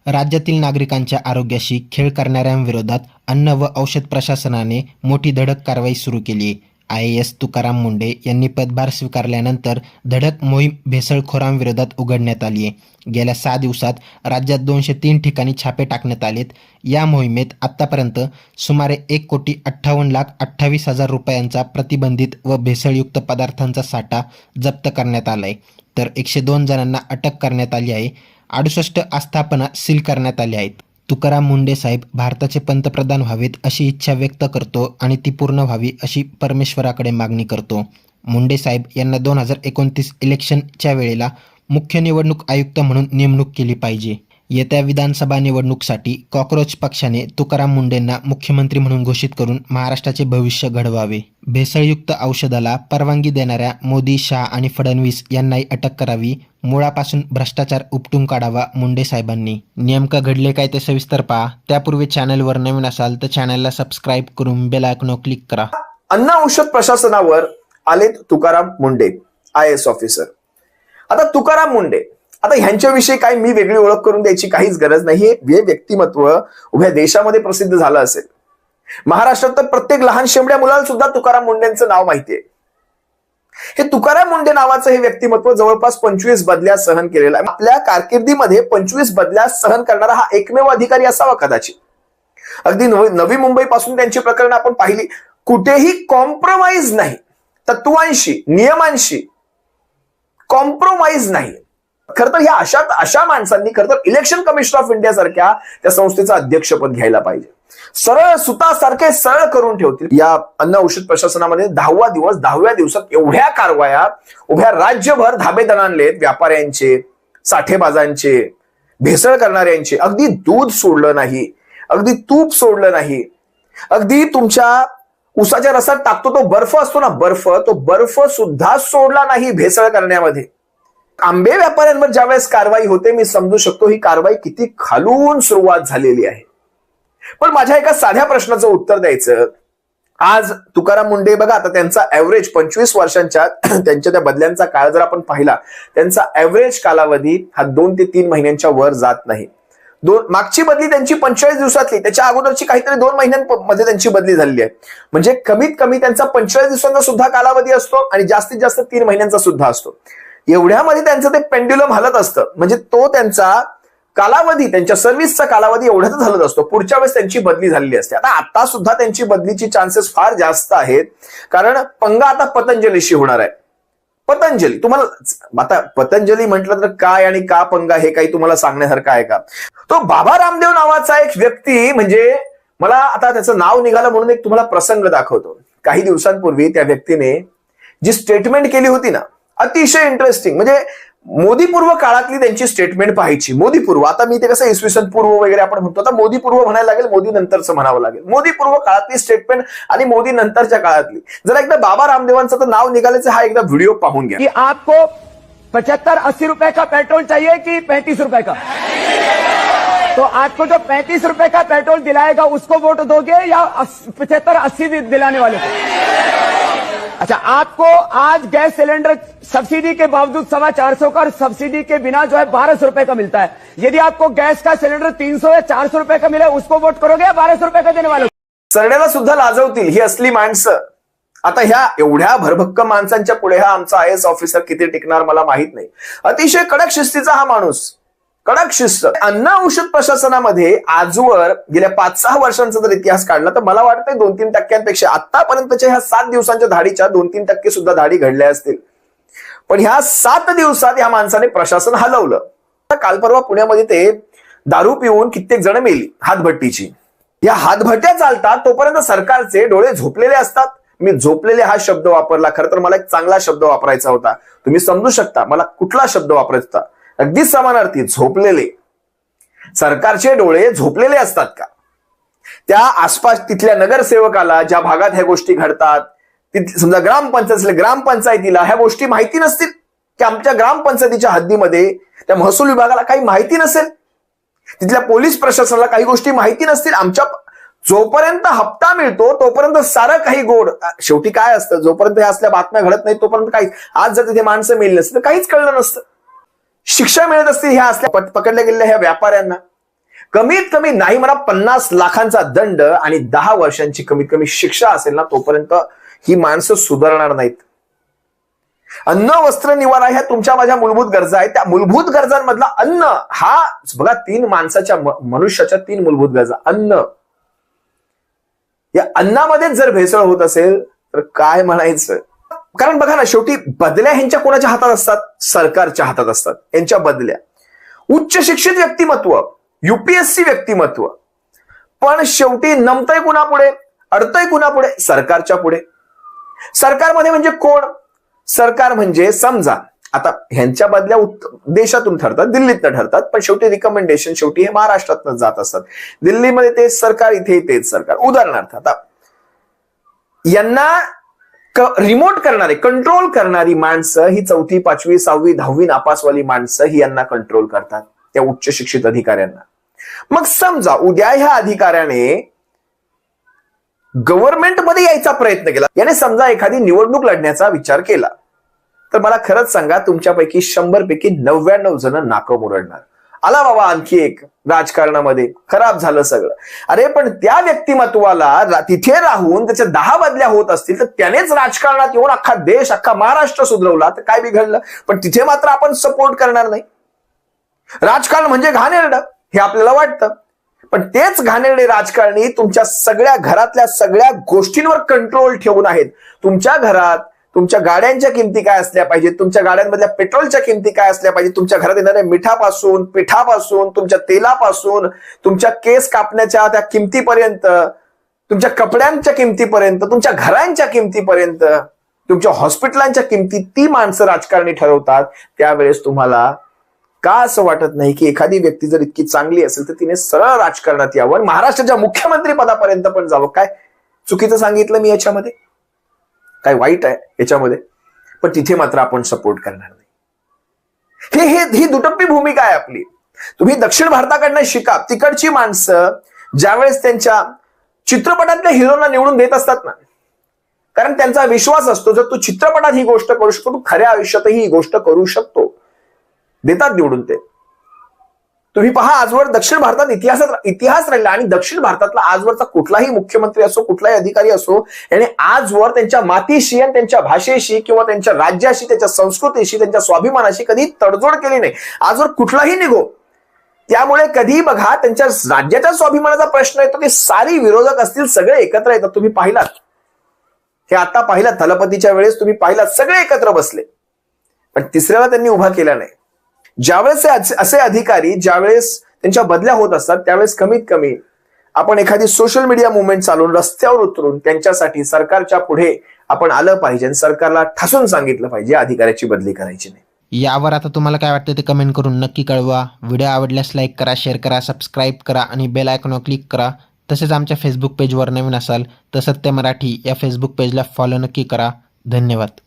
राज्यातील नागरिकांच्या आरोग्याशी खेळ करणाऱ्यांविरोधात अन्न व औषध प्रशासनाने मोठी धडक कारवाई सुरू केली. IAS तुकाराम मुंढे यांनी पदभार स्वीकारल्यानंतर धडक मोहीम भेसळखोरांविरोधात उघडण्यात आली आहे. गेल्या 6 दिवसात राज्यात 203 ठिकाणी छापे टाकण्यात आलेत. या मोहिमेत आत्तापर्यंत सुमारे 1,58,28,000 रुपयांचा प्रतिबंधित व भेसळयुक्त पदार्थांचा साठा जप्त करण्यात आला आहे. तर 102 जणांना अटक करण्यात आली आहे. 68 आस्थापना सील करण्यात आल्या आहेत. तुकाराम मुंढे साहेब भारताचे पंतप्रधान व्हावेत अशी इच्छा व्यक्त करतो आणि ती पूर्ण व्हावी अशी परमेश्वराकडे मागणी करतो. मुंढे साहेब यांना 2029 इलेक्शनच्या वेळेला मुख्य निवडणूक आयुक्त म्हणून नेमणूक केली पाहिजे. येत्या विधानसभा निवडणुकीसाठी कॉकरोच पक्षाने तुकाराम मुंढेंना मुख्यमंत्री म्हणून घोषित करून महाराष्ट्राचे भविष्य घडवावे. भेसळयुक्त औषधाला परवानगी देणाऱ्या मोदी, शाह आणि फडणवीस यांनाही अटक करावी. मुळापासून भ्रष्टाचार उपटून काढावा मुंढे साहेबांनी. नेमकं घडले काय ते सविस्तर पहा. त्यापूर्वी चॅनलवर नवीन असाल तर चॅनलला सबस्क्राईब करून बेल आयकॉनवर क्लिक करा. अन्न औषध प्रशासनावर आलेत तुकाराम मुंढे, IAS ऑफिसर. आता तुकाराम मुंढे, आता ह्यांच्याविषयी काही मी वेगळी ओळख करून द्यायची काहीच गरज नाही. हे व्यक्तिमत्व उभ्या देशामध्ये प्रसिद्ध झालं असेल. महाराष्ट्रात तर प्रत्येक लहान शेंबड्या मुलाला सुद्धा तुकाराम मुंढेंचं नाव माहितीये. हे तुकाराम मुंढे नावाचं हे व्यक्तिमत्व जवळपास 25 बदल्या सहन केलेला आहे. आपल्या कारकिर्दीमध्ये 25 बदल्या सहन करणारा हा एकमेव अधिकारी असावा कदाचित. अगदी नवी मुंबई पासून त्यांची प्रकरण आपण पाहिली. कुठेही कॉम्प्रोमाइज नाही, तत्वांशी, नियमांशी कॉम्प्रोमाइज नाही. खर तर ह्या अशा माणसांनी खर तर इलेक्शन कमिशन ऑफ इंडिया सारख्या त्या संस्थेचं अध्यक्षपद घ्यायला पाहिजे. सरळ सुतासारखे सरळ करून ठेवतील. या अन्न औषध प्रशासनामध्ये 10वा दिवस, 10व्या दिवसात एवढ्या कारवाया उभ्या राज्यभर धाबे दणाणलेत. व्यापाऱ्यांचे, साठेबाजांचे, भेसळ करणाऱ्यांचे. अगदी दूध सोडलं नाही, अगदी तूप सोडलं नाही, अगदी तुमच्या उसाच्या रसात टाकतो तो बर्फ असतो ना, तो बर्फ सुद्धा सोडला नाही भेसळ करण्यामध्ये. आंबे व्यापाऱ्यांवर ज्यावेळेस कारवाई होते, मी समजू शकतो ही कारवाई किती खालून सुरुवात झालेली आहे. पण माझ्या एका साध्या प्रश्नाचं उत्तर द्यायचं. आज तुकाराम मुंढे बघा, आता त्यांचा ऍव्हरेज 25 वर्षांच्या त्यांच्या त्या बदल्यांचा काळ जर आपण पाहिला, त्यांचा ऍव्हरेज कालावधी हा 2 ते 3 महिन्यांच्या वर जात नाही. मागची बदली त्यांची 45 दिवसातली, त्याच्या अगोदरची काहीतरी 2 महिन्यांमध्ये त्यांची बदली झालेली आहे. म्हणजे कमीत कमी त्यांचा 45 दिवसांचा सुद्धा कालावधी असतो आणि जास्तीत जास्त 3 महिन्यांचा सुद्धा असतो. एवढ्यामध्ये त्यांचं ते पेंड्युलम हलत असतं. म्हणजे तो त्यांचा कालावधी, त्यांच्या सर्व्हिसचा कालावधी एवढ्याच हलत असतो. पुढच्या वेळेस त्यांची बदली झालेली असते. आता सुद्धा त्यांची बदलीची चान्सेस फार जास्त आहेत, कारण पंगा आता पतंजलीशी होणार आहे. पतंजली, तुम्हाला आता पतंजली म्हटलं तर काय आणि का पंगा हे काही तुम्हाला सांगण्यासारखं आहे का? तो बाबा रामदेव नावाचा एक व्यक्ती, म्हणजे मला आता त्याचं नाव निघालं म्हणून एक तुम्हाला प्रसंग दाखवतो. काही दिवसांपूर्वी त्या व्यक्तीने जी स्टेटमेंट केली होती ना, अतिशय इंटरेस्टिंग. म्हणजे मोदीपूर्व काळातली त्यांची स्टेटमेंट पाहायची. मोदीपूर्व, आता मी ते कसं इसवी पूर्व वगैरे आपण म्हणतो, आता मोदीपूर्व म्हणायला लागेल, मोदी नंतरचं म्हणावं लागेल. मोदीपूर्व काळातली स्टेटमेंट आणि मोदी नंतरच्या काळातली. जरा एकदा बाबा रामदेवांचं तर नाव निघाल्याचं हा एकदा व्हिडिओ पाहून घ्या. की आपको 75-80 रुपए का पेट्रोल चाहिए कि 35 रुपए का? तो आपको जो 35 रुपए का पेट्रोल दिलाएगा उसको वोट दोगे या 75-80 दिलाने वाले को? अच्छा, आपको आज गैस सिलेंडर सब्सिडी के बावजूद 450 का और सब्सिडी के बिना जो है 1200 रुपए का मिलता है. यदि आपको गैस का सिलेंडर 300 या 400 रुपए का मिले, उसको वोट करोगे या 1200 रुपए का देने वाले? सरड्याला सुद्धा लाजवतील ही असली माणसं. आता ह्या एवढ्या भरभक्कम माणसांच्या पुढे हा आमचा IAS ऑफिसर किती टिकणार मला माहित नाही. अतिशय कडक शिस्तीचा हा माणूस, कडक शिस्त. अन्न औषध प्रशासनामध्ये आजवर गेल्या 5-6 वर्षांचा जर इतिहास काढला तर मला वाटतंय 2-3 टक्क्यांपेक्षा आतापर्यंतच्या ह्या 7 दिवसांच्या धाडीच्या 2-3% सुद्धा धाडी घडल्या असतील. पण ह्या 7 दिवसात या माणसाने प्रशासन हलवलं. काल परवा पुण्यामध्ये ते दारू पिऊन कित्येक जण मेली हातभट्टीची. या हातभट्ट्या चालतात तोपर्यंत सरकारचे डोळे झोपलेले असतात. मी झोपलेले हा शब्द वापरला, खरं तर मला एक चांगला शब्द वापरायचा होता. तुम्ही समजू शकता मला कुठला शब्द वापरायचा होता. अगदी समानार्थी, झोपलेले. सरकारचे डोळे झोपलेले असतात का? त्या आसपास तिथल्या नगरसेवकाला ज्या भागात ह्या गोष्टी घडतात, समजा ग्रामपंचायतीला ह्या गोष्टी माहिती नसतील की आमच्या ग्रामपंचायतीच्या हद्दीमध्ये त्या महसूल विभागाला काही माहिती नसेल, तिथल्या पोलीस प्रशासनाला काही गोष्टी माहिती नसतील. आमच्या जोपर्यंत हप्ता मिळतो तोपर्यंत सारं काही गोड. शेवटी काय असतं, जोपर्यंत ह्या असल्या बातम्या घडत नाही तोपर्यंत काही. आज जर तिथे माणसं मिळली नसतील तर काहीच कळलं नसतं. शिक्षा मिळत असतील ह्या असल्या पकडल्या गेलेल्या ह्या व्यापाऱ्यांना. कमीत कमी नाही म्हणा 50 लाखांचा दंड आणि 10 वर्षांची कमीत कमी शिक्षा असेल ना, तोपर्यंत ही माणसं सुधारणार नाहीत. अन्न वस्त्र निवारा ह्या तुमच्या माझ्या मूलभूत गरजा आहेत. त्या मूलभूत गरजांमधला अन्न हा बघा, मनुष्याच्या 3 मूलभूत गरजा. अन्न, या अन्नामध्येच जर भेसळ होत असेल तर काय म्हणायचं. कारण बघा ना, शेवटी बदल्या ह्यांच्या कोणाच्या हातात असतात? सरकारच्या हातात असतात यांच्या बदल्या. उच्च शिक्षित व्यक्तिमत्व, युपीएससी व्यक्तिमत्व, पण शेवटी नमतंय कुणापुढे, अडतंय कुणापुढे? सरकारच्या पुढे. सरकारमध्ये म्हणजे कोण? सरकार म्हणजे समजा आता ह्यांच्या बदल्या देशातून ठरतात, दिल्लीतनं ठरतात, पण शेवटी रिकमेंडेशन शेवटी हे महाराष्ट्रातनं जात असतात. दिल्लीमध्ये तेच सरकार, इथे तेच सरकार. उदाहरणार्थ आता यांना रिमोट करणारे, कंट्रोल करणारी माणसं ही 4वी, 5वी, 6वी, 10वी नापासवाली माणसं ही यांना कंट्रोल करतात, त्या उच्च शिक्षित अधिकाऱ्यांना. मग समजा उद्या ह्या अधिकाऱ्याने गव्हर्नमेंटमध्ये यायचा प्रयत्न केला, याने समजा एखादी निवडणूक लढण्याचा विचार केला, तर मला खरंच सांगा, तुमच्यापैकी 100 पैकी 99 जण नाकं मुरडणार. आला बाबा आणखी एक राजकारणामध्ये, खराब झालं सगळं. अरे पण त्या व्यक्तिमत्वाला तिथे राहून त्याच्या 10 बदल्या होत असतील तर त्यानेच राजकारणात येऊन अख्खा देश, अख्खा महाराष्ट्र सुधरवला, तर काय बिघडलं? पण तिथे मात्र आपण सपोर्ट करणार नाही. राजकारण म्हणजे घाणेरडं हे आपल्याला वाटतं, पण तेच घाणेरडे राजकारणी तुमच्या सगळ्या घरातल्या सगळ्या गोष्टींवर कंट्रोल ठेवून आहेत. तुमच्या घरात तुमच्या गाड्यांच्या किमती काय असल्या पाहिजेत, तुमच्या गाड्यांमधल्या पेट्रोलच्या किमती काय असल्या पाहिजेत, तुमच्या घरात येणाऱ्या मिठापासून, पिठापासून, तुमच्या तेलापासून, तुमच्या केस कापण्याच्या त्या किमतीपर्यंत, तुमच्या कपड्यांच्या किमतीपर्यंत, तुमच्या घरांच्या किमतीपर्यंत, तुमच्या हॉस्पिटलांच्या किमती ती माणसं राजकारणी ठरवतात. त्यावेळेस तुम्हाला का असं वाटत नाही की एखादी व्यक्ती जर इतकी चांगली असेल तर तिने सरळ राजकारणात यावं, महाराष्ट्राच्या मुख्यमंत्री पदापर्यंत पण जावं? काय चुकीचं सांगितलं मी याच्यामध्ये? काय वाईट आहे याच्यामध्ये? पण तिथे मात्र आपण सपोर्ट करणार नाही. ही दुटप्पी भूमिका आहे आपली. तुम्ही दक्षिण भारताकडनं शिका. तिकडची माणसं ज्यावेळेस त्यांच्या चित्रपटातल्या हिरोना निवडून देत असतात ना, कारण त्यांचा विश्वास असतो जर तू चित्रपटात ही गोष्ट करू शकतो, तू खऱ्या आयुष्यातही ही गोष्ट करू शकतो. देतात निवडून ते. तुम्ही पहा, आजवर दक्षिण भारतात इतिहास राहिला आणि दक्षिण भारतातला आजवरचा कुठलाही मुख्यमंत्री असो, कुठलाही अधिकारी असो, याने आजवर त्यांच्या मातीशी आणि त्यांच्या भाषेशी किंवा त्यांच्या राज्याशी, त्यांच्या संस्कृतीशी, त्यांच्या स्वाभिमानाशी कधी तडजोड केली नाही. आजवर कुठलाही निघो. त्यामुळे कधी बघा, त्यांच्या राज्याच्या स्वाभिमानाचा प्रश्न येतो की सारी विरोधक असतील, सगळे एकत्र येतात. तुम्ही पाहिलात हे, आता पाहिलात थलपतीच्या वेळेस तुम्ही पाहिलात, सगळे एकत्र बसले, पण तिसऱ्याला त्यांनी उभा केला नाही. ज्यावेळेस असे अधिकारी ज्यावेळेस त्यांच्या बदल्या होत असतात, त्यावेळेस कमीत कमी आपण एखादी सोशल मीडिया मुवमेंट चालवून रस्त्यावर उतरून त्यांच्यासाठी सरकारच्या पुढे आपण आलं पाहिजे आणि सरकारला ठासून सांगितलं पाहिजे अधिकाऱ्याची बदली करायची नाही. यावर आता तुम्हाला काय वाटतं ते कमेंट करून नक्की कळवा. व्हिडिओ आवडल्यास लाईक करा, शेअर करा, सबस्क्राईब करा आणि बेल आयकॉनवर क्लिक करा. तसेच आमच्या फेसबुक पेजवर नवीन असाल तर सत्य मराठी या फेसबुक पेजला फॉलो नक्की करा. धन्यवाद.